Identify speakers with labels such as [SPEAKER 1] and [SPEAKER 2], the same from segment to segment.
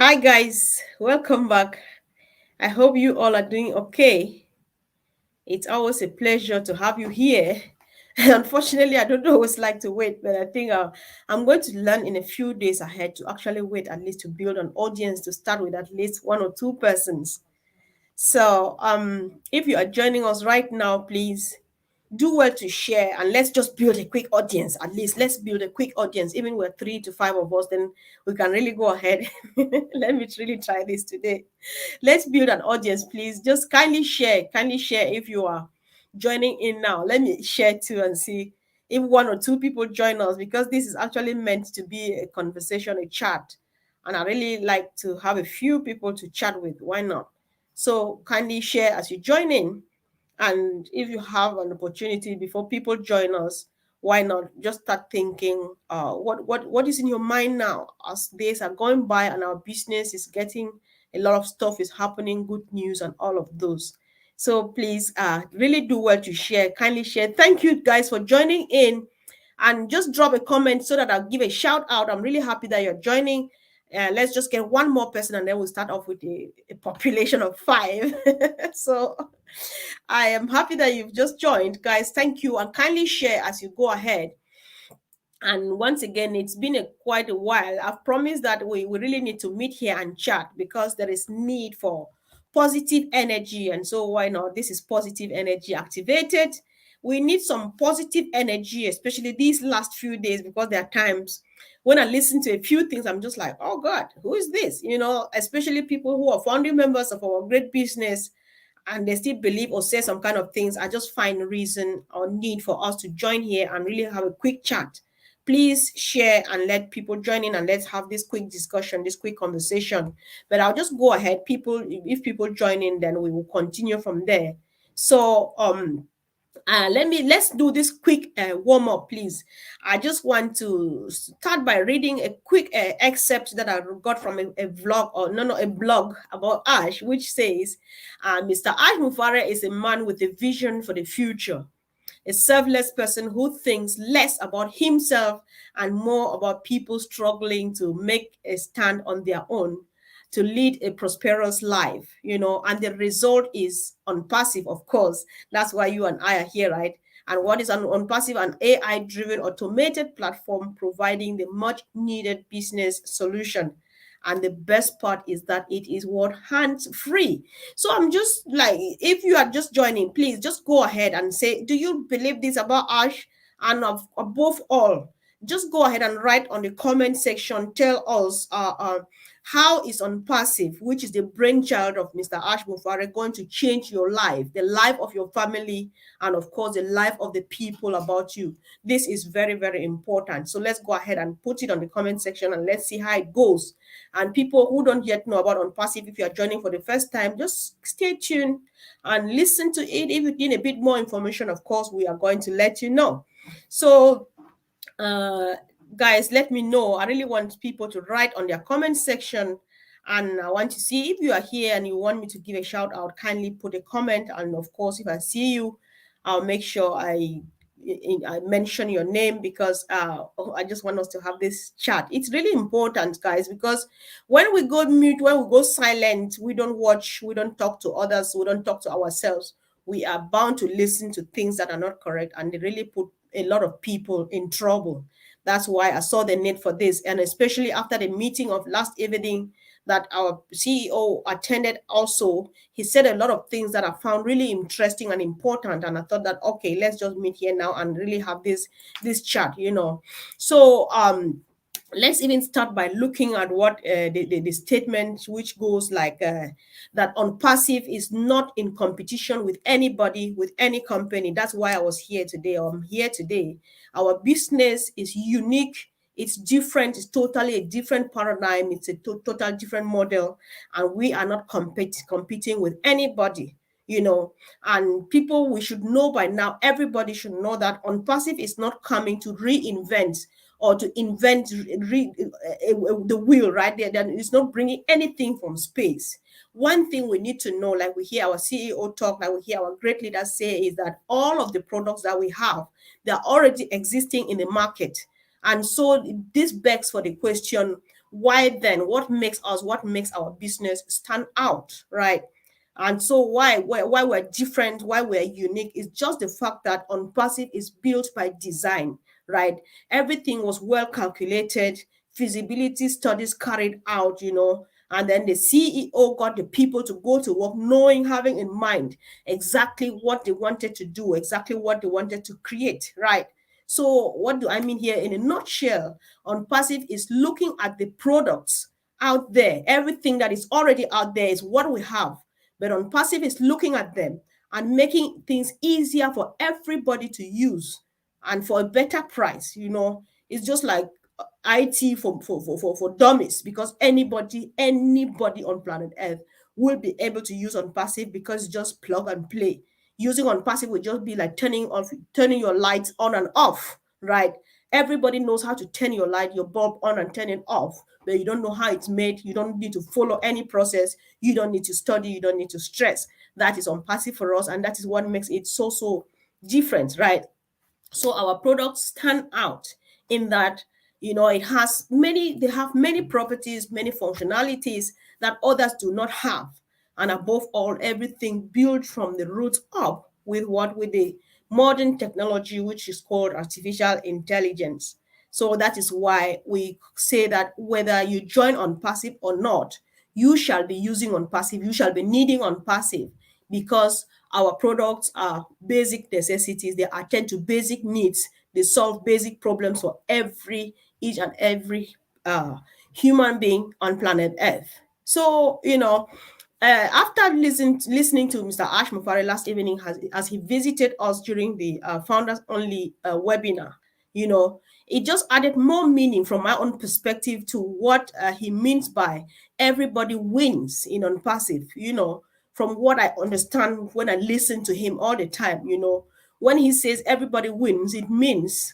[SPEAKER 1] Hi, guys. Welcome back. I hope you all are doing okay. It's always a pleasure to have you here. Unfortunately, I don't always like to wait, but I think I'm going to learn in a few days ahead to actually wait at least to build an audience to start with at least one or two persons. So, if you are joining us right now, please do well to share and let's just build a quick audience. At least let's build a quick audience. Even we're 3 to 5 of us, then we can really go ahead. Let me really try this today. Let's build an audience, please. Just kindly share. Kindly share if you are joining in now. Let me share too and see if one or two people join us, because this is actually meant to be a conversation, a chat. And I really like to have a few people to chat with. Why not? So kindly share as you join in. And if you have an opportunity before people join us, why not just start thinking what is in your mind now as days are going by and our business is getting a lot of stuff is happening, good news and all of those. So please really do well to share. Kindly share. Thank you guys for joining in, and just drop a comment so that I'll give a shout out. I'm really happy that you're joining. Let's just get one more person and then we'll start off with a population of 5. So I am happy that you've just joined, guys. Thank you, and kindly share as you go ahead. And once again, it's been quite a while. I've promised that we really need to meet here and chat because there is need for positive energy. And so why not? This is positive energy activated. We need some positive energy, especially these last few days, because there are times when I listen to a few things, I'm just like, oh God, who is this? Especially people who are founding members of our great business and they still believe or say some kind of things. I just find reason or need for us to join here and really have a quick chat. Please share and let people join in and let's have this quick discussion, this quick conversation. But I'll just go ahead. If people join in, then we will continue from there. So let's do this quick warm up, please. I just want to start by reading a quick excerpt that I got from a vlog, or no, a blog about Ash, which says, Mr. Ash Mufare is a man with a vision for the future, a selfless person who thinks less about himself and more about people struggling to make a stand on their own, to lead a prosperous life, and the result is on passive, of course. That's why you and I are here, right? And what is on passive? An AI driven automated platform providing the much needed business solution. And the best part is that it is what, hands free. So I'm just like, if you are just joining, please just go ahead and say, do you believe this about Ash? And above all, just go ahead and write on the comment section. Tell us how is On Passive, which is the brainchild of Mr. Ash Mufare, going to change your life, the life of your family, and of course, the life of the people about you. This is very, very important. So let's go ahead and put it on the comment section and let's see how it goes. And people who don't yet know about On Passive, if you are joining for the first time, just stay tuned and listen to it. If you need a bit more information, of course, we are going to let you know. So, guys, let me know. I really want people to write on their comment section, and I want to see if you are here and you want me to give a shout out. Kindly put a comment, and of course, if I see you, I'll make sure I mention your name, because I just want us to have this chat. It's really important, guys, because when we go mute, when we go silent, we don't watch, we don't talk to others, we don't talk to ourselves. We are bound to listen to things that are not correct, and they really put a lot of people in trouble. That's why I saw the need for this, and especially after the meeting of last evening that our CEO attended also, he said a lot of things that I found really interesting and important. And I thought that, okay, let's just meet here now and really have this chat, So let's even start by looking at what the statement, which goes like that On Passive is not in competition with anybody, with any company. That's why I was here today. I'm here today. Our business is unique. It's different. It's totally a different paradigm. It's a total different model. And we are not competing with anybody, and people, we should know by now, everybody should know that On Passive is not coming to reinvent or to invent the wheel, right there. That it's not bringing anything from space. One thing we need to know, like we hear our CEO talk, like we hear our great leaders say, is that all of the products that we have, they're already existing in the market. And so this begs for the question, Why then? What makes our business stand out, right? And so why we're different, why we're unique is just the fact that On Passive is built by design, right? Everything was well calculated, feasibility studies carried out, and then the CEO got the people to go to work knowing, having in mind exactly what they wanted to do, exactly what they wanted to create, right? So what do I mean here? In a nutshell, On Passive is looking at the products out there. Everything that is already out there is what we have. But On Passive is looking at them and making things easier for everybody to use and for a better price. It's just like IT for dummies, because anybody on planet Earth will be able to use On Passive because it's just plug and play. Using On Passive would just be like turning your lights on and off, right? Everybody knows how to turn your bulb on and turn it off, but you don't know how it's made. You don't need to follow any process. You don't need to study. You don't need to stress. That is On Passive for us, and that is what makes it so different, right? So our products stand out in that, they have many properties, many functionalities that others do not have. And above all, everything built from the root up with the modern technology, which is called artificial intelligence. So that is why we say that whether you join On Passive or not, you shall be using On Passive, you shall be needing On Passive, because our products are basic necessities. They attend to basic needs. They solve basic problems for each and every human being on planet Earth. So, after listening to Mr. Ash Mufari last evening, as he visited us during the Founders Only webinar, it just added more meaning from my own perspective to what he means by everybody wins in On Passive. From what I understand when I listen to him all the time, when he says everybody wins, it means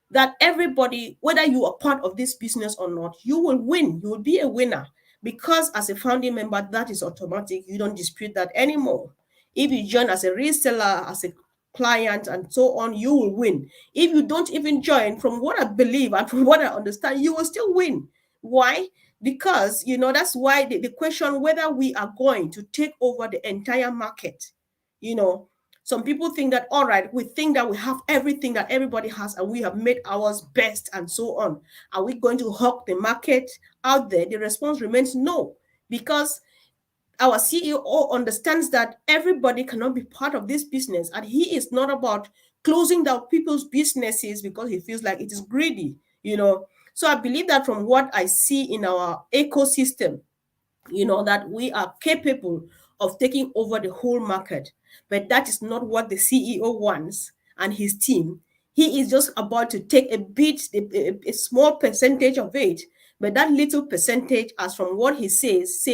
[SPEAKER 1] that everybody, whether you are part of this business or not, you will win. You will be a winner, because as a founding member, that is automatic. You don't dispute that anymore. If you join as a reseller, as a client, and so on, you will win. If you don't even join, from what I believe and from what I understand, you will still win. Why? Because, that's why the question whether we are going to take over the entire market, you know, some people think that, all right, we think that we have everything that everybody has and we have made ours best and so on. Are we going to hawk the market out there? The response remains no, because our CEO understands that everybody cannot be part of this business, and he is not about closing down people's businesses because he feels like it is greedy. So I believe that from what I see in our ecosystem, that we are capable of taking over the whole market. But that is not what the CEO wants and his team. He is just about to take a small percentage of it. But that little percentage, as from what he says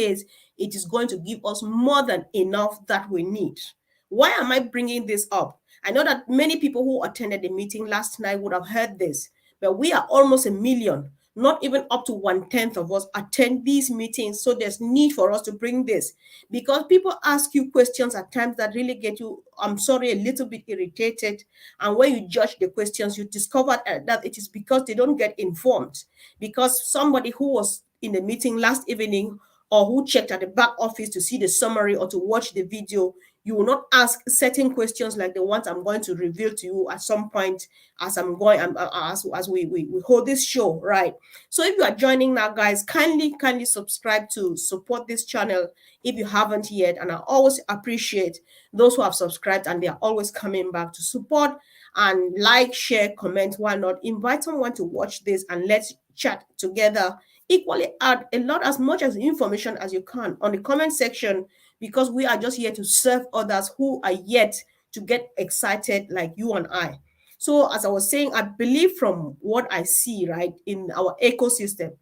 [SPEAKER 1] it is going to give us more than enough that we need. Why am I bringing this up? I know that many people who attended the meeting last night would have heard this, but we are almost 1 million. Not even up to 1/10 of us attend these meetings. So there's need for us to bring this, because people ask you questions at times that really get you, I'm sorry, a little bit irritated. And when you judge the questions, you discover that it is because they don't get informed. Because somebody who was in the meeting last evening, or who checked at the back office to see the summary or to watch the video, you will not ask certain questions like the ones I'm going to reveal to you at some point as I'm going as we hold this show, right? So if you are joining now, guys, kindly subscribe to support this channel if you haven't yet. And I always appreciate those who have subscribed and they are always coming back to support and like, share, comment. Why not invite someone to watch this and let's chat together. Equally add a lot, as much as information as you can on the comment section, because we are just here to serve others who are yet to get excited like you and I. So as I was saying, I believe from what I see, right, in our ecosystem,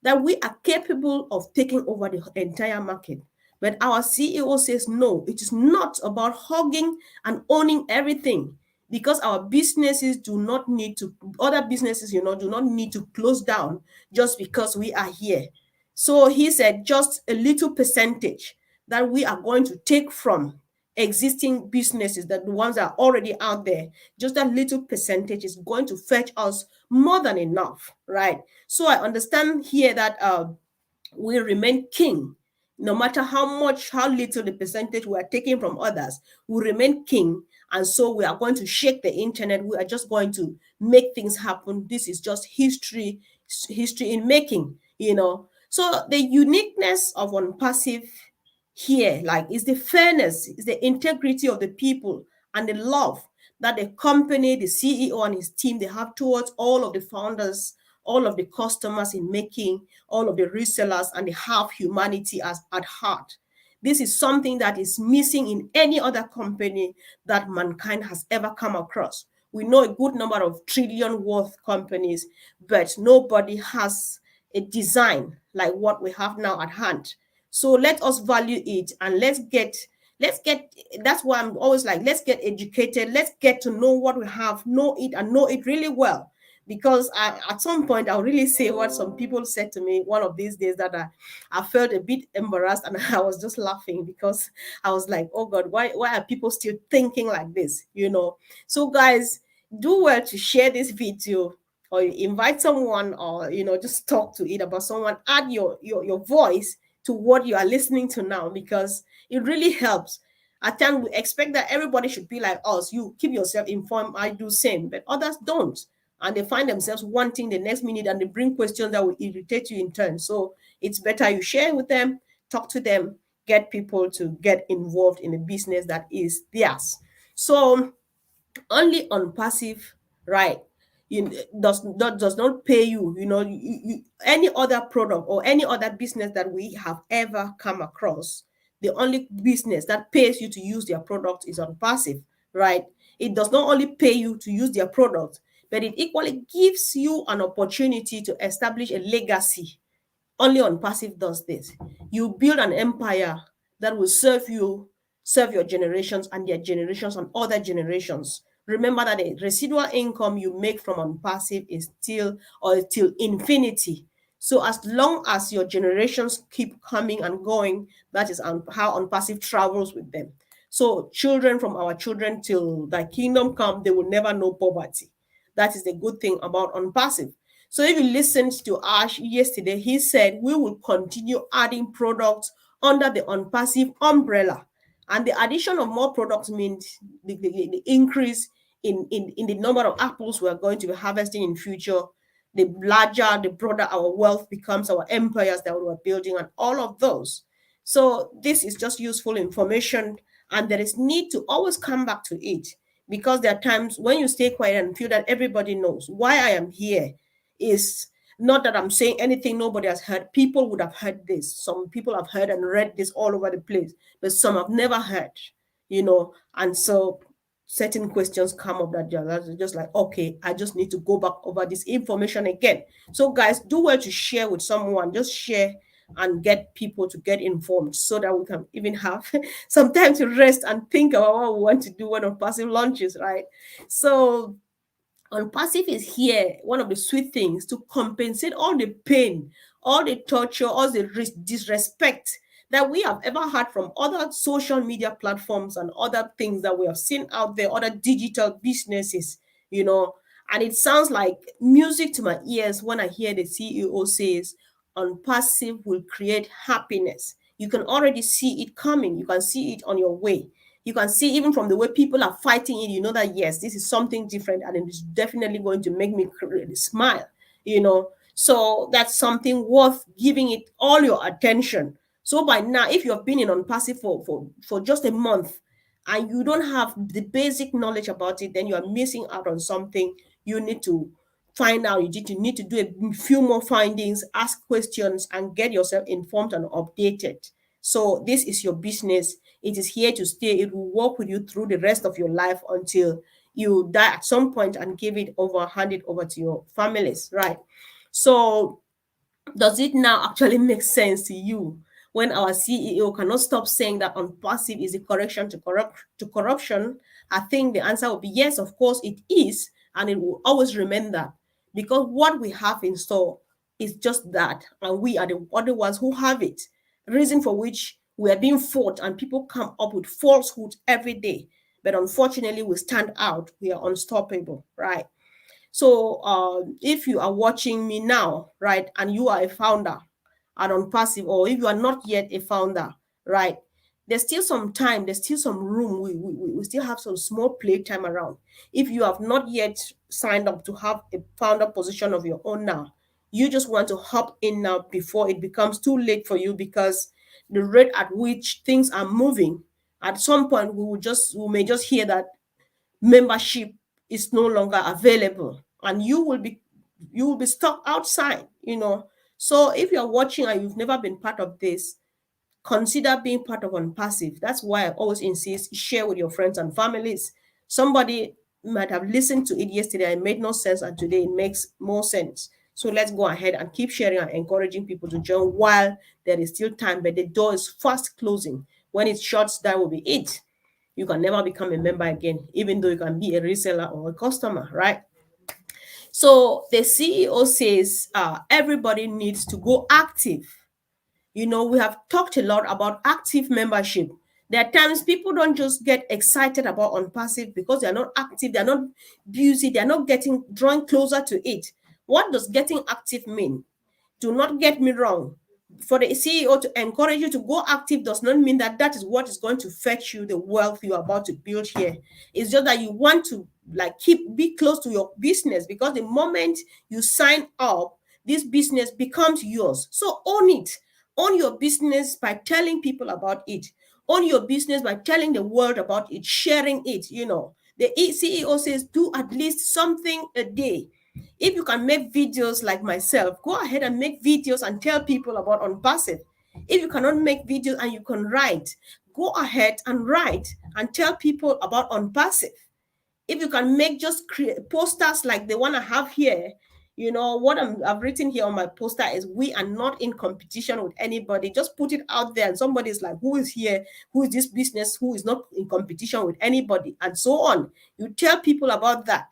[SPEAKER 1] that we are capable of taking over the entire market. But our CEO says, no, it is not about hogging and owning everything, because our businesses do not need to, other businesses, do not need to close down just because we are here. So he said just a little percentage that we are going to take from existing businesses, that the ones that are already out there, just that little percentage is going to fetch us more than enough, right? So I understand here that we remain king. No matter how much, how little the percentage we are taking from others, we remain king. And so we are going to shake the internet. We are just going to make things happen. This is just history in making, you know. So the uniqueness of One Passive here, like, is the fairness, is the integrity of the people, and the love that the company, the CEO and his team, they have towards all of the founders, all of the customers in making, all of the resellers, and they have humanity as at heart. This is something that is missing in any other company that mankind has ever come across. We know a good number of trillion worth companies, but nobody has a design like what we have now at hand. So let us value it, and let's get that's why I'm always like, let's get educated, let's get to know what we have, know it, and know it really well. Because at some point I'll really say what some people said to me one of these days, that I felt a bit embarrassed, and I was just laughing, because I was like, oh God, why are people still thinking like this, you know? So guys, do well to share this video, or you invite someone, or just talk to it about someone, add your voice to what you are listening to now, because it really helps. At times we expect that everybody should be like us. You keep yourself informed, I do same, but others don't. And they find themselves wanting the next minute, and they bring questions that will irritate you in turn. So it's better you share with them, talk to them, get people to get involved in a business that is theirs. So only on passive, right, does not pay you, any other product or any other business that we have ever come across. The only business that pays you to use their product is on passive, right? It does not only pay you to use their product, but it equally gives you an opportunity to establish a legacy. Only on passive does this. You build an empire that will serve you, serve your generations and their generations and other generations. Remember that the residual income you make from on passive is still or till infinity. So as long as your generations keep coming and going, that is how on passive travels with them. So children from our children till the kingdom come, they will never know poverty. That is the good thing about on passive. So if you listened to Ash yesterday, he said we will continue adding products under the OnPassive umbrella. And the addition of more products means the increase in the number of apples we are going to be harvesting in future. The larger, the broader our wealth becomes, our empires that we are building, and all of those. So this is just useful information, and there is need to always come back to it, because there are times when you stay quiet and feel that everybody knows why I am here. Is not that I'm saying anything nobody has heard. People would have heard this. Some people have heard and read this all over the place, but some have never heard. And so certain questions come up that are just like, okay, I just need to go back over this information again. So guys, do well to share with someone. Just share and get people to get informed, so that we can even have some time to rest and think about what we want to do when our passive launches, right? So on passive is here, one of the sweet things, to compensate all the pain, all the torture, all the disrespect that we have ever had from other social media platforms and other things that we have seen out there, other digital businesses. And it sounds like music to my ears when I hear the CEO says, on passive will create happiness. You can already see it coming. You can see it on your way. You can see even from the way people are fighting it, you know that yes, this is something different, and it is definitely going to make me smile. So that's something worth giving it all your attention. So by now, if you have been in on passive for just a month, and you don't have the basic knowledge about it, then you are missing out on something. You need to find out. You need to do a few more findings, ask questions, and get yourself informed and updated. So this is your business. It is here to stay. It will work with you through the rest of your life until you die at some point and hand it over to your families, right? So does it now actually make sense to you when our CEO cannot stop saying that on passive is a correction to corruption? I think the answer will be yes, of course it is, and it will always remain that, because what we have in store is just that, and we are the other ones who have it. Reason for which We are being fought, and people come up with falsehood every day. But unfortunately, we stand out. We are unstoppable, right? So if you are watching me now, right, and you are a founder and on passive, or if you are not yet a founder, right, there's still some time, there's still some room. We still have some small playtime around. If you have not yet signed up to have a founder position of your own now, you just want to hop in now before it becomes too late for you, because the rate at which things are moving, at some point we may just hear that membership is no longer available, and you will be stuck outside, so if you're watching and you've never been part of this, consider being part of Unpassive. That's why I always insist, share with your friends and families. Somebody might have listened to it yesterday and it made no sense, and today it makes more sense. So let's go ahead and keep sharing and encouraging people to join while there is still time, but the door is fast closing. When it shuts, that will be it. You can never become a member again, even though you can be a reseller or a customer, right? So the CEO says everybody needs to go active. We have talked a lot about active membership. There are times people don't just get excited about Unpassive because they're not active, they're not busy, they're not drawing closer to it. What does getting active mean? Do not get me wrong. For the CEO to encourage you to go active does not mean that that is what is going to fetch you the wealth you're about to build here. It's just that you want to be close to your business, because the moment you sign up, this business becomes yours. So own it. Own your business by telling people about it. Own your business by telling the world about it, sharing it. The CEO says do at least something a day. If you can make videos like myself, go ahead and make videos and tell people about Unpassive. If you cannot make videos and you can write, go ahead and write and tell people about Unpassive. If you can make just create posters like the one I have here, what I've written here on my poster is, we are not in competition with anybody. Just put it out there, and somebody's like, who is here? Who is this business? Who is not in competition with anybody? And so on. You tell people about that.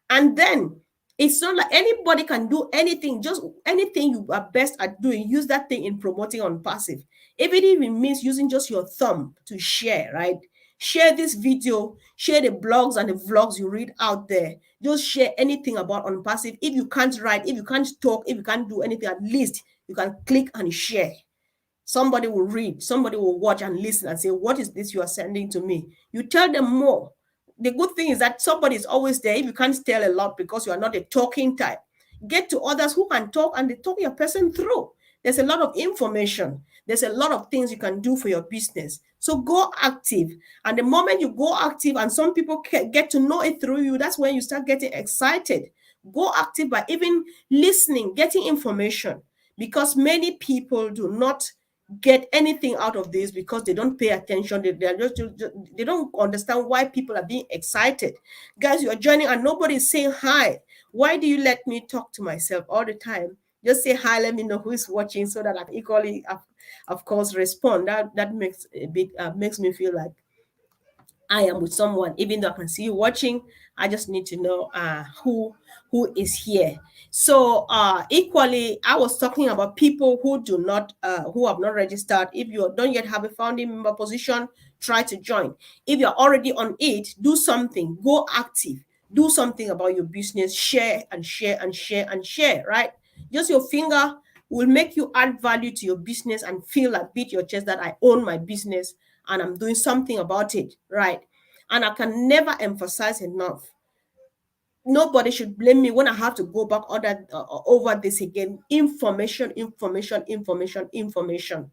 [SPEAKER 1] And then it's not like anybody can do anything, just anything you are best at doing, use that thing in promoting Unpassive. Even if it means using just your thumb to share, right? Share this video, share the blogs and the vlogs you read out there. Just share anything about Unpassive. If you can't write, if you can't talk, if you can't do anything, at least you can click and share. Somebody will read, somebody will watch and listen and say, what is this you are sending to me? You tell them more. The good thing is that somebody is always there. If you can't tell a lot because you are not a talking type, get to others who can talk, and they talk your person through. There's a lot of information. There's a lot of things you can do for your business. So go active. And the moment you go active and some people get to know it through you, that's when you start getting excited. Go active by even listening, getting information, because many people do not get anything out of this because they don't pay attention. They don't understand why people are being excited. Guys, you are joining and nobody is saying hi. Why do you let me talk to myself all the time? Just say hi, let me know who is watching, so that I equally, of course, respond. That makes me feel like I am with someone, even though I can see you watching. I just need to know who is here. So equally, I was talking about people who have not registered. If you don't yet have a founding member position, try to join. If you're already on it, do something. Go active. Do something about your business. Share and share and share and share. Right? Just your finger will make you add value to your business and feel like, beat your chest, that I own my business and I'm doing something about it, right? And I can never emphasize enough, nobody should blame me when I have to go back over this again. Information, information, information, information.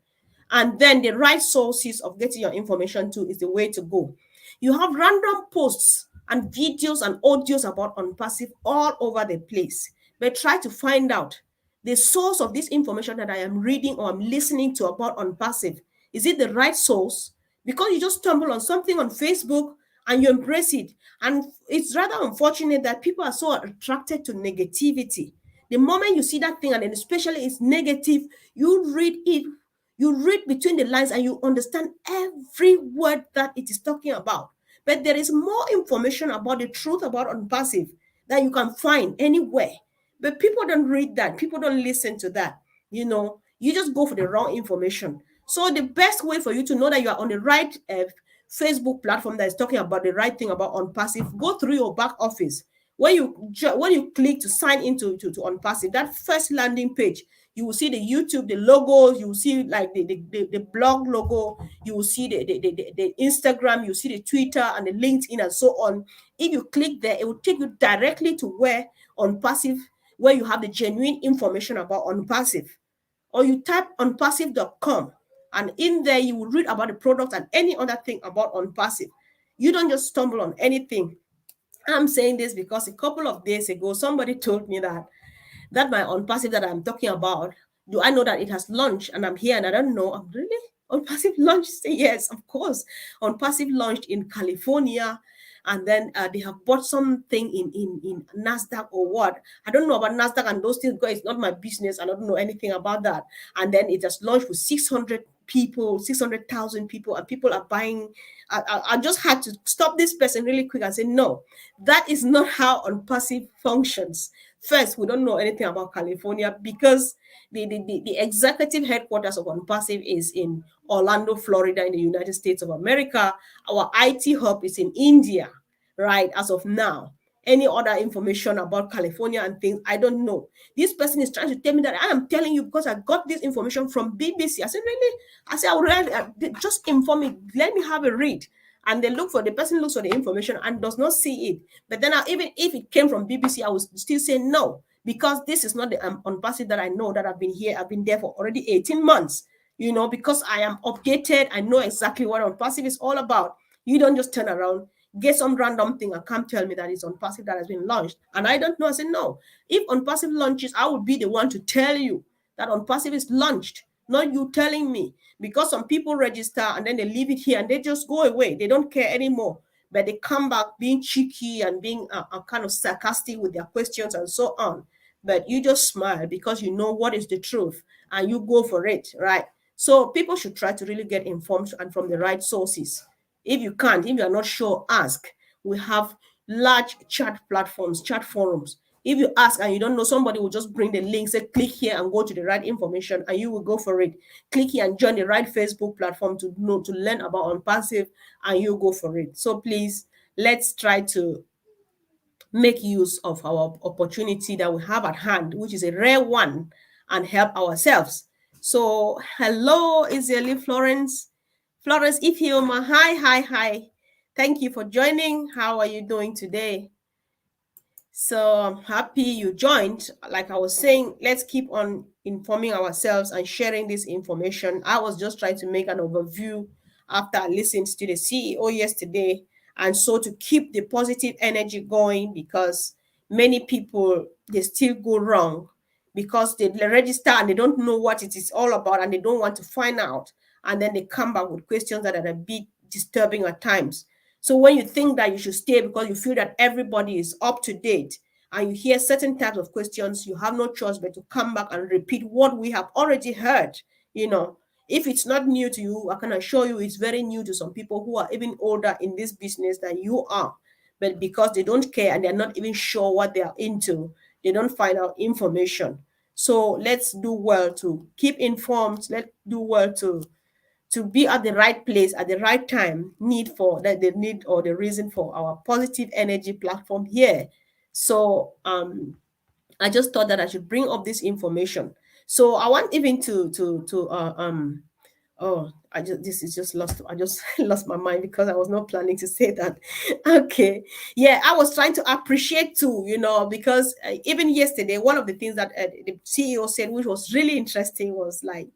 [SPEAKER 1] And then the right sources of getting your information to is the way to go. You have random posts and videos and audios about Unpassive all over the place, but try to find out the source of this information that I am reading or I'm listening to about Unpassive. Is it the right source? Because you just stumble on something on Facebook and you embrace it. And it's rather unfortunate that people are so attracted to negativity. The moment you see that thing, and then especially it's negative, you read it, you read between the lines and you understand every word that it is talking about. But there is more information about the truth about Unpassive that you can find anywhere. But people don't read that. People don't listen to that. You just go for the wrong information. So the best way for you to know that you are on the right Facebook platform that is talking about the right thing about OnPassive, go through your back office. When you click to sign into to OnPassive, that first landing page, you will see the YouTube, the logo, you will see like the blog logo, you will see the Instagram, you see the Twitter and the LinkedIn and so on. If you click there, it will take you directly to where OnPassive, where you have the genuine information about OnPassive. Or you type onpassive.com, and in there you will read about the product and any other thing about OnPassive. You don't just stumble on anything. I'm saying this because a couple of days ago somebody told me that my OnPassive that I'm talking about, do I know that it has launched? And I'm here and I don't know. I'm really OnPassive launched? Say yes, of course. OnPassive launched in California, and then they have bought something in Nasdaq or what. I don't know about Nasdaq and those things because it's not my business. I don't know anything about that. And then it has launched with 600 people, 600,000 people, and people are buying. I just had to stop this person really quick and say, no, that is not how OnPassive functions. First, we don't know anything about California because the executive headquarters of OnPassive is in Orlando, Florida, in the United States of America. Our IT hub is in India, right, as of now. Any other information about California and things, I don't know. This person is trying to tell me that I am telling you because I got this information from BBC. I said, really? I said, I would really, just inform me. Let me have a read. And they look for the person looks for the information and does not see it. But then even if it came from BBC, I would still say no, because this is not the OnPassive that I know that I've been here. I've been there for already 18 months, because I am updated. I know exactly what OnPassive is all about. You don't just turn around, get some random thing and come tell me that it's OnPassive that has been launched. And I don't know. I said, no. If OnPassive launches, I would be the one to tell you that OnPassive is launched, not you telling me. Because some people register and then they leave it here and they just go away. They don't care anymore. But they come back being cheeky and being kind of sarcastic with their questions and so on. But you just smile because you know what is the truth and you go for it, right? So people should try to really get informed and from the right sources. If you can't, if you're not sure, ask. We have large chat platforms, chat forums. If you ask and you don't know, somebody will just bring the link, say click here and go to the right information, and you will go for it. Click here and join the right Facebook platform to learn about OnPassive, and you go for it. So please, let's try to make use of our opportunity that we have at hand, which is a rare one, and help ourselves. So hello, Izeli Florence. Florence Ifioma, hi, hi, hi. Thank you for joining. How are you doing today? So I'm happy you joined. Like I was saying, let's keep on informing ourselves and sharing this information. I was just trying to make an overview after I listened to the CEO yesterday. And so to keep the positive energy going, because many people, they still go wrong because they register and they don't know what it is all about and they don't want to find out. And then they come back with questions that are a bit disturbing at times. So when you think that you should stay because you feel that everybody is up to date and you hear certain types of questions, you have no choice but to come back and repeat what we have already heard. If it's not new to you, I can assure you it's very new to some people who are even older in this business than you are. But because they don't care and they're not even sure what they are into, they don't find out information. So let's do well to keep informed. Let's do well to be at the right place at the right time, the need or the reason for our positive energy platform here. So I just thought that I should bring up this information. So I want even I just this is just lost. I just lost my mind because I was not planning to say that. Okay, yeah, I was trying to appreciate too, because even yesterday, one of the things that the CEO said, which was really interesting, was like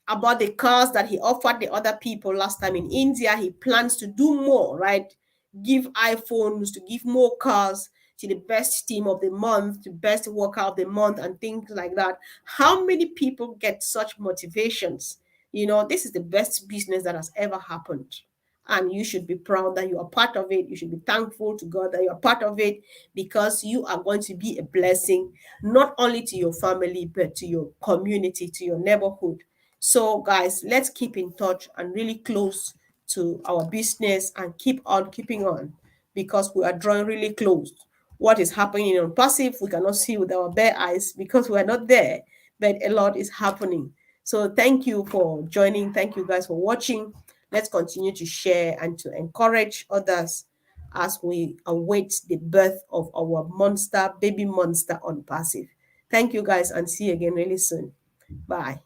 [SPEAKER 1] about the cars that he offered the other people last time in India. He plans to do more, right? Give iPhones, to give more cars to the best team of the month, the best worker of the month, and things like that. How many people get such motivations? This is the best business that has ever happened. And you should be proud that you are part of it. You should be thankful to God that you are part of it because you are going to be a blessing, not only to your family, but to your community, to your neighborhood. So, guys, let's keep in touch and really close to our business and keep on keeping on because we are drawing really close. What is happening on passive, we cannot see with our bare eyes because we are not there, but a lot is happening. So thank you for joining. Thank you guys for watching. Let's continue to share and to encourage others as we await the birth of our monster, baby monster on Passive. Thank you guys, and see you again really soon. Bye.